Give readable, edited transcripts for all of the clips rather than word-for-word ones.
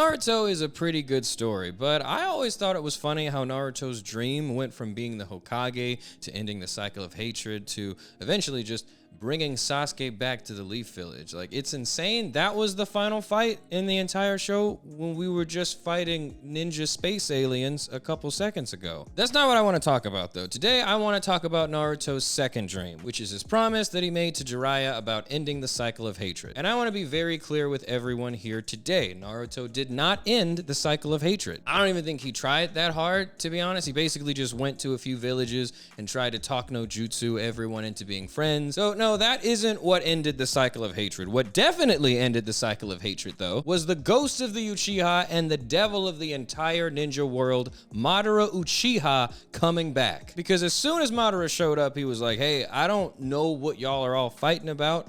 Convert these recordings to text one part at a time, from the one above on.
Naruto is a pretty good story, but I always thought it was funny how Naruto's dream went from being the Hokage to ending the cycle of hatred to eventually just bringing Sasuke back to the Leaf Village. Like, it's insane. That was the final fight in the entire show when we were just fighting ninja space aliens a couple seconds ago. That's not what I want to talk about, though. Today, I want to talk about Naruto's second dream, which is his promise that he made to Jiraiya about ending the cycle of hatred. And I want to be very clear with everyone here today. Naruto did not end the cycle of hatred. I don't even think he tried that hard, to be honest. He basically just went to a few villages and tried to talk no jutsu everyone into being friends. So, no, that isn't what ended the cycle of hatred. What definitely ended the cycle of hatred, though, was the ghost of the Uchiha and the devil of the entire ninja world, Madara Uchiha, coming back. Because as soon as Madara showed up, he was like, hey, I don't know what y'all are all fighting about,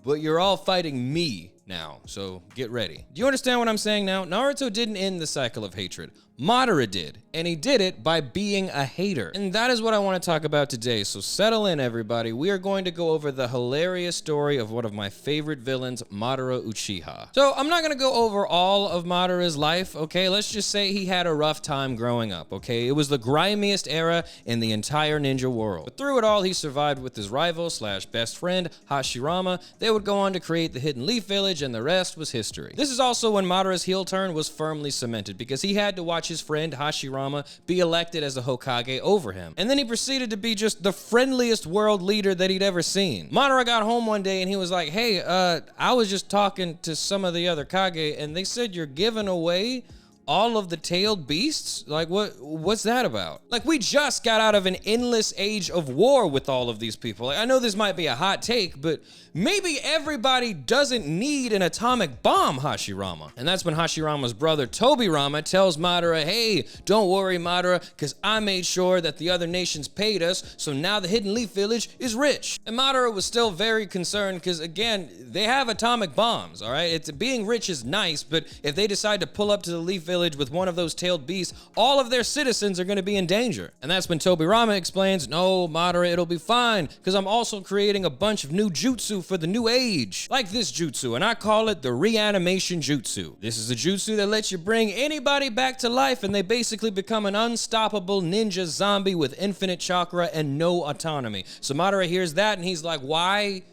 but you're all fighting me now, so get ready. Do you understand what I'm saying now? Naruto didn't end the cycle of hatred. Madara did, and he did it by being a hater. And that is what I want to talk about today, so settle in, everybody. We are going to go over the hilarious story of one of my favorite villains, Madara Uchiha. So I'm not going to go over all of Madara's life, okay? Let's just say he had a rough time growing up, okay? It was the grimiest era in the entire ninja world. But through it all, he survived with his rival slash best friend, Hashirama. They would go on to create the Hidden Leaf Village, and the rest was history. This is also when Madara's heel turn was firmly cemented, because he had to watch his friend Hashirama be elected as a Hokage over him. And then he proceeded to be just the friendliest world leader that he'd ever seen. Madara got home one day and he was like, hey, I was just talking to some of the other Kage and they said you're giving away all of the tailed beasts? Like, what's that about? Like, we just got out of an endless age of war with all of these people. Like, I know this might be a hot take, but maybe everybody doesn't need an atomic bomb, Hashirama. And that's when Hashirama's brother, Tobirama, tells Madara, hey, don't worry, Madara, because I made sure that the other nations paid us, so now the Hidden Leaf Village is rich. And Madara was still very concerned because, again, they have atomic bombs, all right? Being rich is nice, but if they decide to pull up to the Leaf Village with one of those tailed beasts, all of their citizens are going to be in danger. And that's when Tobirama explains, no, Madara, it'll be fine, because I'm also creating a bunch of new jutsu for the new age. Like this jutsu, and I call it the reanimation jutsu. This is a jutsu that lets you bring anybody back to life, and they basically become an unstoppable ninja zombie with infinite chakra and no autonomy. So Madara hears that, and he's like, why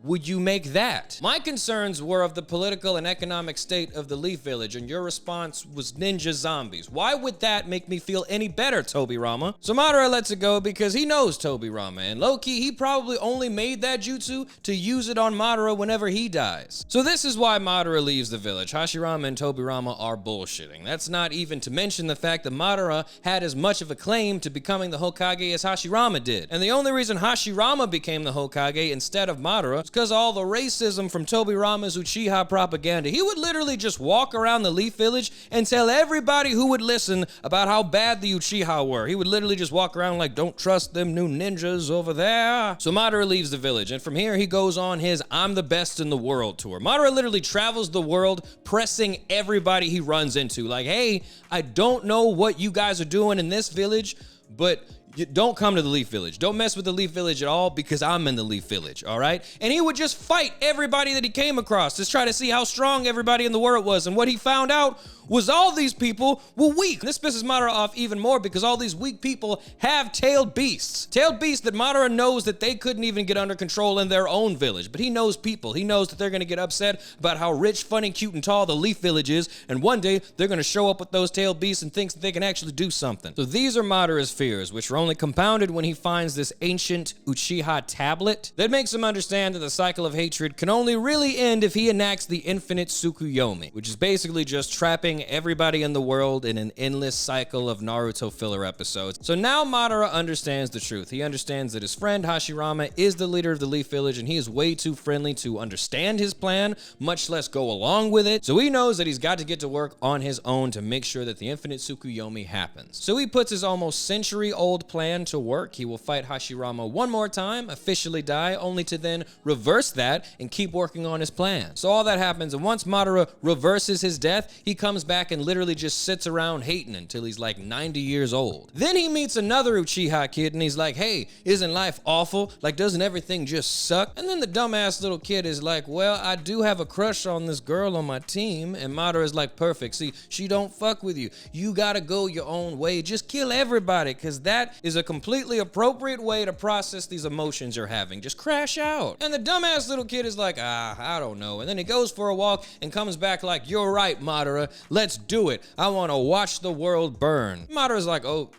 would you make that? My concerns were of the political and economic state of the Leaf Village, and your response was ninja zombies. Why would that make me feel any better, Tobirama? So Madara lets it go because he knows Tobirama, and low-key, he probably only made that jutsu to use it on Madara whenever he dies. So this is why Madara leaves the village. Hashirama and Tobirama are bullshitting. That's not even to mention the fact that Madara had as much of a claim to becoming the Hokage as Hashirama did. And the only reason Hashirama became the Hokage instead of Madara because all the racism from Tobirama's Uchiha propaganda. He would literally just walk around the Leaf Village and tell everybody who would listen about how bad the Uchiha were. He would literally just walk around like, don't trust them new ninjas over there. So Madara leaves the village, and from here he goes on his I'm the best in the world tour. Madara literally travels the world pressing everybody he runs into. Like, hey, I don't know what you guys are doing in this village, but don't come to the Leaf Village. Don't mess with the Leaf Village at all because I'm in the Leaf Village, all right? And he would just fight everybody that he came across to try to see how strong everybody in the world was. And what he found out was all these people were weak. This pisses Madara off even more because all these weak people have tailed beasts. Tailed beasts that Madara knows that they couldn't even get under control in their own village. But he knows people. He knows that they're going to get upset about how rich, funny, cute, and tall the Leaf Village is. And one day, they're going to show up with those tailed beasts and thinks that they can actually do something. So these are Madara's fears, which are only compounded when he finds this ancient Uchiha tablet that makes him understand that the cycle of hatred can only really end if he enacts the infinite Tsukuyomi, which is basically just trapping everybody in the world in an endless cycle of Naruto filler episodes. So now Madara understands the truth. He understands that his friend Hashirama is the leader of the Leaf Village, and he is way too friendly to understand his plan, much less go along with it. So he knows that he's got to get to work on his own to make sure that the infinite Tsukuyomi happens. So he puts his almost century-old plan to work. He will fight Hashirama one more time, officially die, only to then reverse that and keep working on his plan. So all that happens, and once Madara reverses his death, he comes back and literally just sits around hating until he's like 90 years old. Then he meets another Uchiha kid and he's like, hey, isn't life awful? Like, doesn't everything just suck? And then the dumbass little kid is like, well, I do have a crush on this girl on my team. And Madara is like, perfect. See, she don't fuck with you. You gotta go your own way. Just kill everybody, because that is a completely appropriate way to process these emotions you're having. Just crash out. And the dumbass little kid is like, I don't know. And then he goes for a walk and comes back like, you're right, Madara. Let's do it. I want to watch the world burn. Madara's like, oh,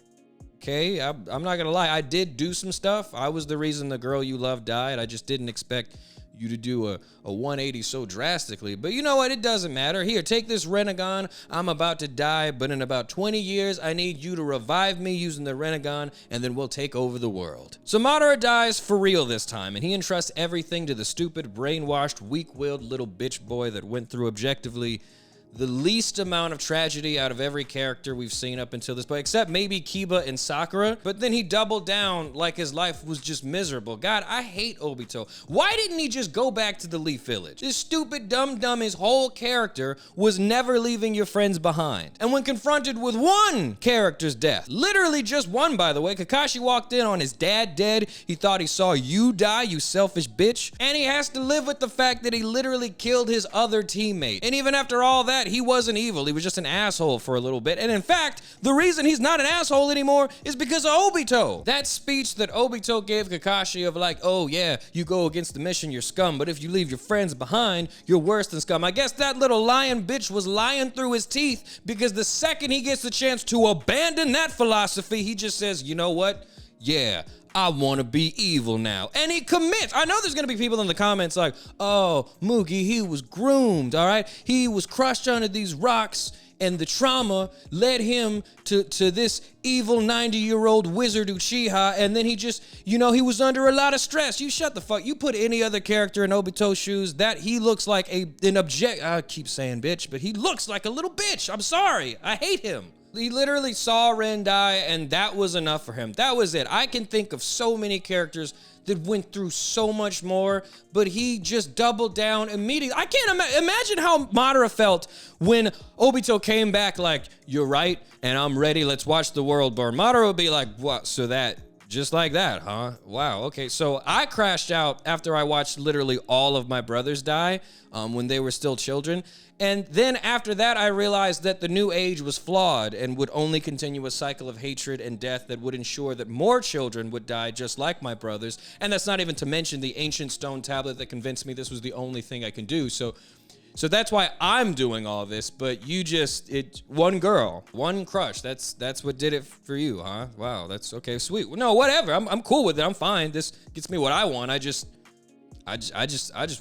okay, I'm not gonna lie. I did do some stuff. I was the reason the girl you love died. I just didn't expect you to do a 180 so drastically. But you know what? It doesn't matter. Here, take this Renegon. I'm about to die, but in about 20 years, I need you to revive me using the Renegon, and then we'll take over the world. So Madara dies for real this time, and he entrusts everything to the stupid, brainwashed, weak-willed little bitch boy that went through objectively the least amount of tragedy out of every character we've seen up until this point, except maybe Kiba and Sakura. But then he doubled down like his life was just miserable. God, I hate Obito. Why didn't he just go back to the Leaf Village? This stupid dumb, his whole character was never leaving your friends behind. And when confronted with one character's death, literally just one, by the way, Kakashi walked in on his dad dead. He thought he saw you die, you selfish bitch. And he has to live with the fact that he literally killed his other teammate. And even after all that, he wasn't evil. He was just an asshole for a little bit. And in fact, the reason he's not an asshole anymore is because of Obito. That speech that Obito gave Kakashi of like, oh yeah, you go against the mission, you're scum, but if you leave your friends behind, you're worse than scum. I guess that little lion bitch was lying through his teeth, because the second he gets the chance to abandon that philosophy, he just says, you know what? Yeah, I want to be evil now. And he commits. I know there's going to be people in the comments like, oh, Mugi, he was groomed, all right? He was crushed under these rocks, and the trauma led him to this evil 90-year-old wizard Uchiha, and then he just, you know, he was under a lot of stress. You shut the fuck. You put any other character in Obito's shoes, that he looks like I keep saying bitch, but he looks like a little bitch. I'm sorry. I hate him. He literally saw Ren die, and that was enough for him. That was it. I can think of so many characters that went through so much more, but he just doubled down immediately. I can't imagine how Madara felt when Obito came back like, you're right, and I'm ready, let's watch the world burn. Madara would be like, what, so that, just like that, huh? Wow, okay. So I crashed out after I watched literally all of my brothers die when they were still children. And then after that, I realized that the new age was flawed and would only continue a cycle of hatred and death that would ensure that more children would die just like my brothers. And that's not even to mention the ancient stone tablet that convinced me this was the only thing I can do. So that's why I'm doing all this, but you just, one girl, one crush, that's what did it for you, huh? Wow, that's okay, sweet. No, whatever, I'm cool with it, I'm fine. This gets me what I want. I just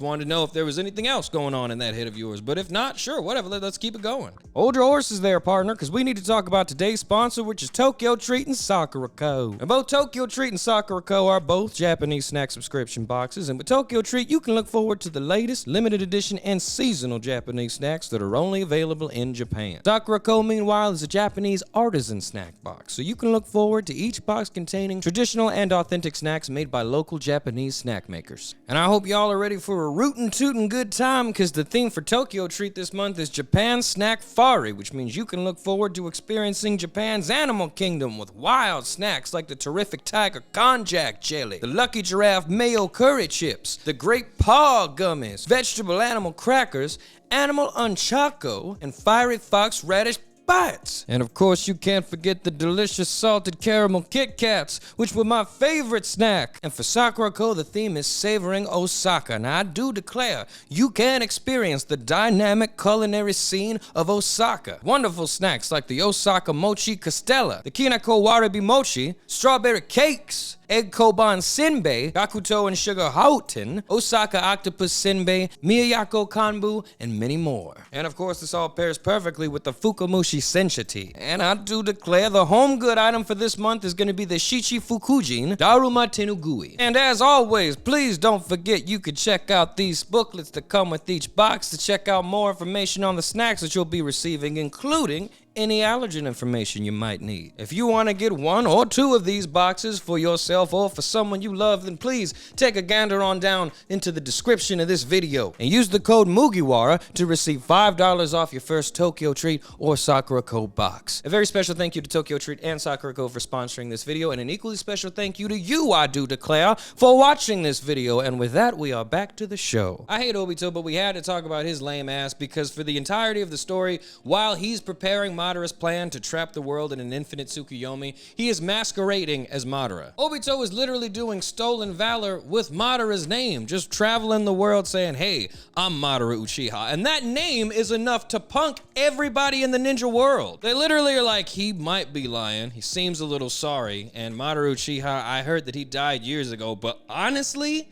wanted to know if there was anything else going on in that hit of yours. But if not, sure, whatever, let's keep it going. Hold your horses there, partner, because we need to talk about today's sponsor, which is Tokyo Treat and Sakura Co. And both Tokyo Treat and Sakura Co. are both Japanese snack subscription boxes. And with Tokyo Treat, you can look forward to the latest limited edition and seasonal Japanese snacks that are only available in Japan. Sakura Co., meanwhile, is a Japanese artisan snack box. So you can look forward to each box containing traditional and authentic snacks made by local Japanese snack makers. And I hope y'all are ready for a rootin' tootin' good time, because the theme for Tokyo Treat this month is Japan Snackfari, which means you can look forward to experiencing Japan's animal kingdom with wild snacks like the terrific tiger konjac jelly, the lucky giraffe mayo curry chips, the great paw gummies, vegetable animal crackers, animal unchako, and fiery fox radish bites. And of course, you can't forget the delicious salted caramel Kit Kats, which were my favorite snack. And for Sakura Co., the theme is savoring Osaka. Now, I do declare, you can experience the dynamic culinary scene of Osaka. Wonderful snacks like the Osaka Mochi Castella, the Kinako Warabi Mochi, strawberry cakes, egg koban senbei, gakuto and sugar hauten, Osaka octopus senbei, miyako kanbu, and many more. And of course, this all pairs perfectly with the fukamushi Shichi Sencha tea. And I do declare the home good item for this month is going to be the Shichi Fukujin Daruma Tenugui. And as always, please don't forget you could check out these booklets that come with each box to check out more information on the snacks that you'll be receiving, including any allergen information you might need. If you want to get 1 or 2 of these boxes for yourself or for someone you love, then please take a gander on down into the description of this video and use the code Mugiwara to receive $5 off your first Tokyo Treat or Sakura Code box. A very special thank you to Tokyo Treat and Sakura Code for sponsoring this video, and an equally special thank you to you, I do declare, for watching this video. And with that, we are back to the show. I hate Obito, but we had to talk about his lame ass because for the entirety of the story, while he's preparing Madara's plan to trap the world in an infinite Tsukuyomi, he is masquerading as Madara. Obito is literally doing stolen valor with Madara's name, just traveling the world saying, hey, I'm Madara Uchiha. And that name is enough to punk everybody in the ninja world. They literally are like, he might be lying, he seems a little sorry, and Madara Uchiha, I heard that he died years ago, but honestly,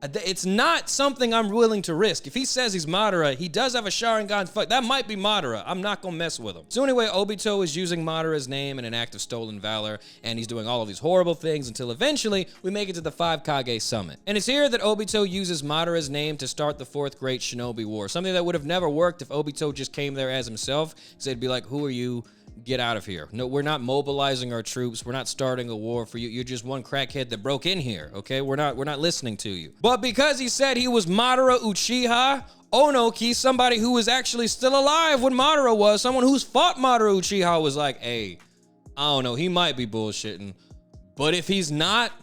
it's not something I'm willing to risk. If he says he's Madara, he does have a Sharingan fight. That might be Madara. I'm not gonna mess with him. So anyway, Obito is using Madara's name in an act of stolen valor, and he's doing all of these horrible things until eventually we make it to the 5 Kage Summit. And it's here that Obito uses Madara's name to start the 4th Great Shinobi War, something that would have never worked if Obito just came there as himself, because they'd be like, who are you? Get out of here. No, we're not mobilizing our troops. We're not starting a war for you. You're just one crackhead that broke in here, okay? We're not listening to you. But because he said he was Madara Uchiha, Onoki, somebody who was actually still alive when Madara was, someone who's fought Madara Uchiha, was like, hey, I don't know, he might be bullshitting, but if he's not,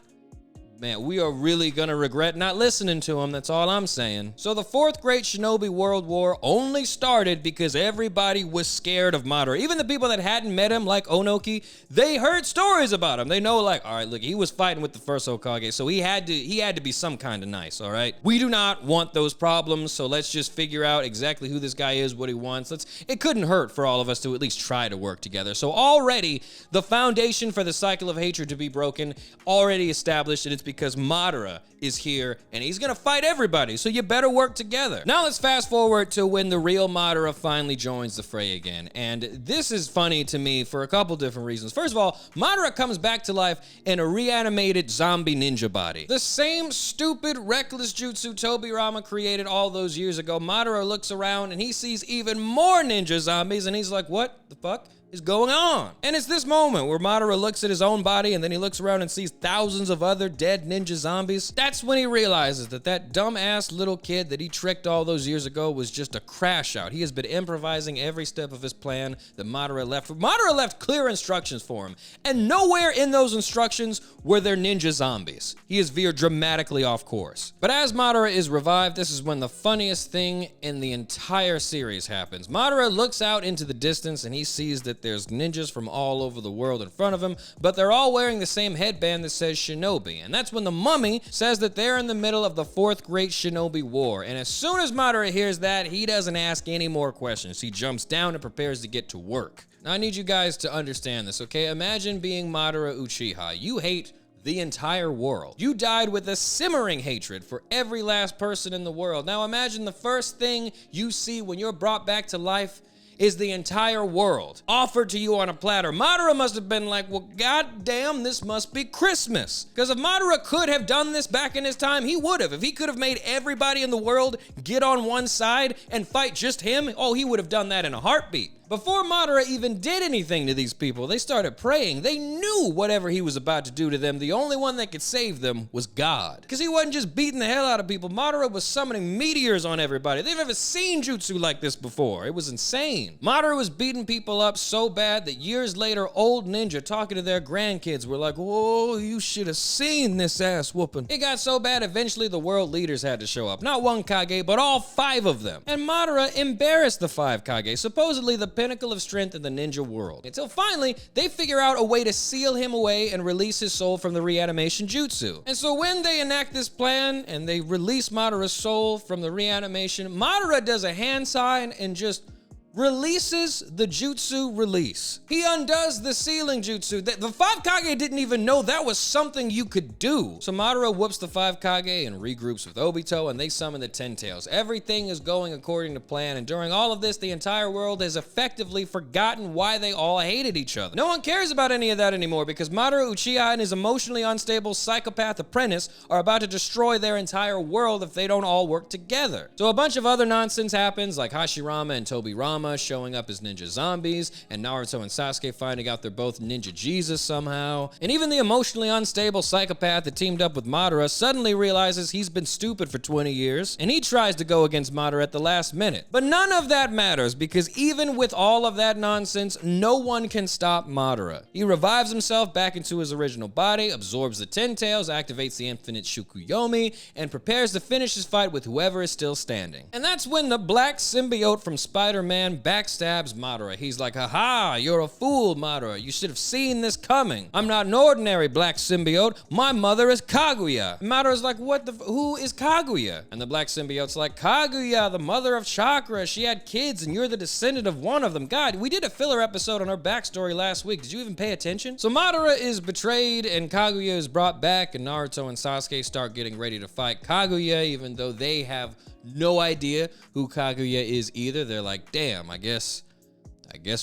man, we are really gonna regret not listening to him. That's all I'm saying. So the 4th Great Shinobi World War only started because everybody was scared of Madara. Even the people that hadn't met him, like Onoki, they heard stories about him. They know, like, all right, look, he was fighting with the first Hokage, so he had to be some kind of nice, all right? We do not want those problems, so let's just figure out exactly who this guy is, what he wants. It couldn't hurt for all of us to at least try to work together. So already, the foundation for the cycle of hatred to be broken already established, and it's because Madara is here and he's gonna fight everybody, so you better work together. Now let's fast forward to when the real Madara finally joins the fray again, and this is funny to me for a couple different reasons. First of all, Madara comes back to life in a reanimated zombie ninja body. The same stupid, reckless jutsu Tobirama created all those years ago. Madara looks around and he sees even more ninja zombies and he's like, what the fuck is going on? And it's this moment where Madara looks at his own body and then he looks around and sees thousands of other dead ninja zombies. That's when he realizes that that dumbass little kid that he tricked all those years ago was just a crash out. He has been improvising every step of his plan that Madara left. Madara left clear instructions for him, and nowhere in those instructions were there ninja zombies. He has veered dramatically off course. But as Madara is revived, this is when the funniest thing in the entire series happens. Madara looks out into the distance and he sees that there's ninjas from all over the world in front of him, but they're all wearing the same headband that says Shinobi. And that's when the mummy says that they're in the middle of the 4th Great Shinobi War. And as soon as Madara hears that, he doesn't ask any more questions. He jumps down and prepares to get to work. Now I need you guys to understand this, okay? Imagine being Madara Uchiha. You hate the entire world. You died with a simmering hatred for every last person in the world. Now imagine the first thing you see when you're brought back to life is the entire world offered to you on a platter. Madara must have been like, well, goddamn, this must be Christmas. Because if Madara could have done this back in his time, he would have. If he could have made everybody in the world get on one side and fight just him, oh, he would have done that in a heartbeat. Before Madara even did anything to these people, they started praying. They knew whatever he was about to do to them, the only one that could save them was God. Because he wasn't just beating the hell out of people. Madara was summoning meteors on everybody. They've never seen jutsu like this before. It was insane. Madara was beating people up so bad that years later, old ninja talking to their grandkids were like, whoa, you should have seen this ass whooping. It got so bad, eventually the world leaders had to show up. Not one Kage, but all 5 of them. And Madara embarrassed the 5 Kage, supposedly the pinnacle of strength in the ninja world. Until finally, they figure out a way to seal him away and release his soul from the reanimation jutsu. And so when they enact this plan and they release Madara's soul from the reanimation, Madara does a hand sign and just releases the jutsu release. He undoes the ceiling jutsu. The 5 Kage didn't even know that was something you could do. So Madara whoops the 5 Kage and regroups with Obito, and they summon the Ten Tails. Everything is going according to plan, and during all of this, the entire world has effectively forgotten why they all hated each other. No one cares about any of that anymore because Madara Uchiha and his emotionally unstable psychopath apprentice are about to destroy their entire world if they don't all work together. So a bunch of other nonsense happens, like Hashirama and Tobirama showing up as ninja zombies, and Naruto and Sasuke finding out they're both ninja Jesus somehow. And even the emotionally unstable psychopath that teamed up with Madara suddenly realizes he's been stupid for 20 years, and he tries to go against Madara at the last minute. But none of that matters, because even with all of that nonsense, no one can stop Madara. He revives himself back into his original body, absorbs the Ten Tails, activates the infinite Shukuyomi, and prepares to finish his fight with whoever is still standing. And that's when the black symbiote from Spider-Man backstabs Madara. He's like, haha, you're a fool, Madara. You should have seen this coming. I'm not an ordinary black symbiote. My mother is Kaguya. And Madara's like, who is Kaguya? And the black symbiote's like, Kaguya, the mother of chakra. She had kids and you're the descendant of one of them. God, we did a filler episode on her backstory last week. Did you even pay attention? So Madara is betrayed and Kaguya is brought back, and Naruto and Sasuke start getting ready to fight Kaguya, even though they have no idea who Kaguya is either. They're like, damn, I guess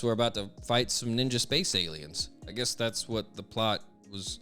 we're about to fight some ninja space aliens. I guess that's what the plot was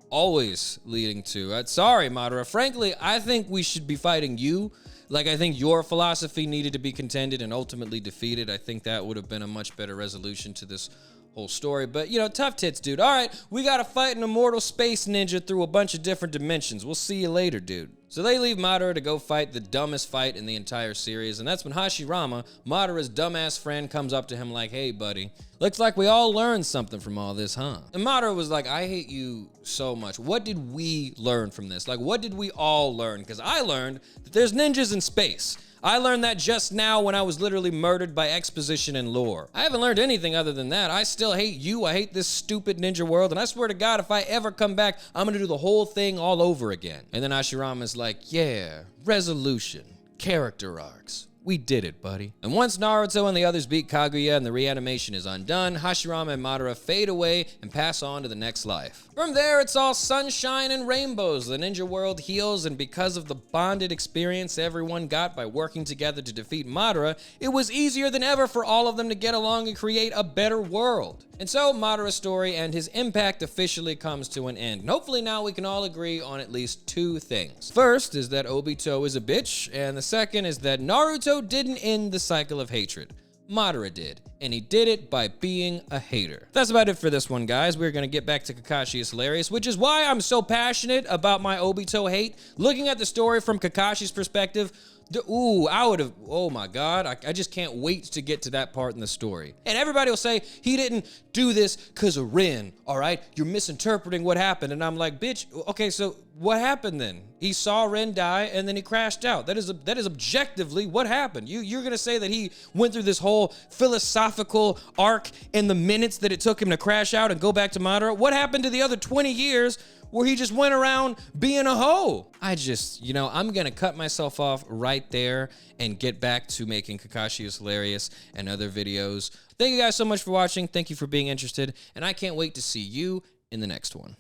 always leading to. Sorry, Madara. Frankly, I think we should be fighting you. Like, I think your philosophy needed to be contended and ultimately defeated. I think that would have been a much better resolution to this whole story. But, you know, tough tits, dude. All right, we got to fight an immortal space ninja through a bunch of different dimensions. We'll see you later, dude. So they leave Madara to go fight the dumbest fight in the entire series, and that's when Hashirama, Madara's dumbass friend, comes up to him like, hey, buddy, looks like we all learned something from all this, huh? And Madara was like, I hate you so much. What did we learn from this? Like, what did we all learn? Because I learned that there's ninjas in space. I learned that just now when I was literally murdered by exposition and lore. I haven't learned anything other than that. I still hate you. I hate this stupid ninja world. And I swear to God, if I ever come back, I'm going to do the whole thing all over again. And then Hashirama's like, yeah, resolution, character arcs. We did it, buddy. And once Naruto and the others beat Kaguya and the reanimation is undone, Hashirama and Madara fade away and pass on to the next life. From there, it's all sunshine and rainbows. The ninja world heals, and because of the bonded experience everyone got by working together to defeat Madara, it was easier than ever for all of them to get along and create a better world. And so Madara's story and his impact officially comes to an end. And hopefully now we can all agree on at least two things. First is that Obito is a bitch, and the second is that Naruto didn't end the cycle of hatred. Madara did, and he did it by being a hater. That's about it for this one, guys. We're gonna get back to Kakashi is Hilarious, which is why I'm so passionate about my Obito hate. Looking at the story from Kakashi's perspective, oh my God, I just can't wait to get to that part in the story. And everybody will say, he didn't do this because of Rin, all right? You're misinterpreting what happened. And I'm like, bitch, okay, so what happened then? He saw Rin die and then he crashed out. That is objectively what happened. You're gonna say that he went through this whole philosophical arc in the minutes that it took him to crash out and go back to Madara? What happened to the other 20 years where he just went around being a hoe? I'm gonna cut myself off right there and get back to making Kakashi is Hilarious and other videos. Thank you guys so much for watching. Thank you for being interested, and I can't wait to see you in the next one.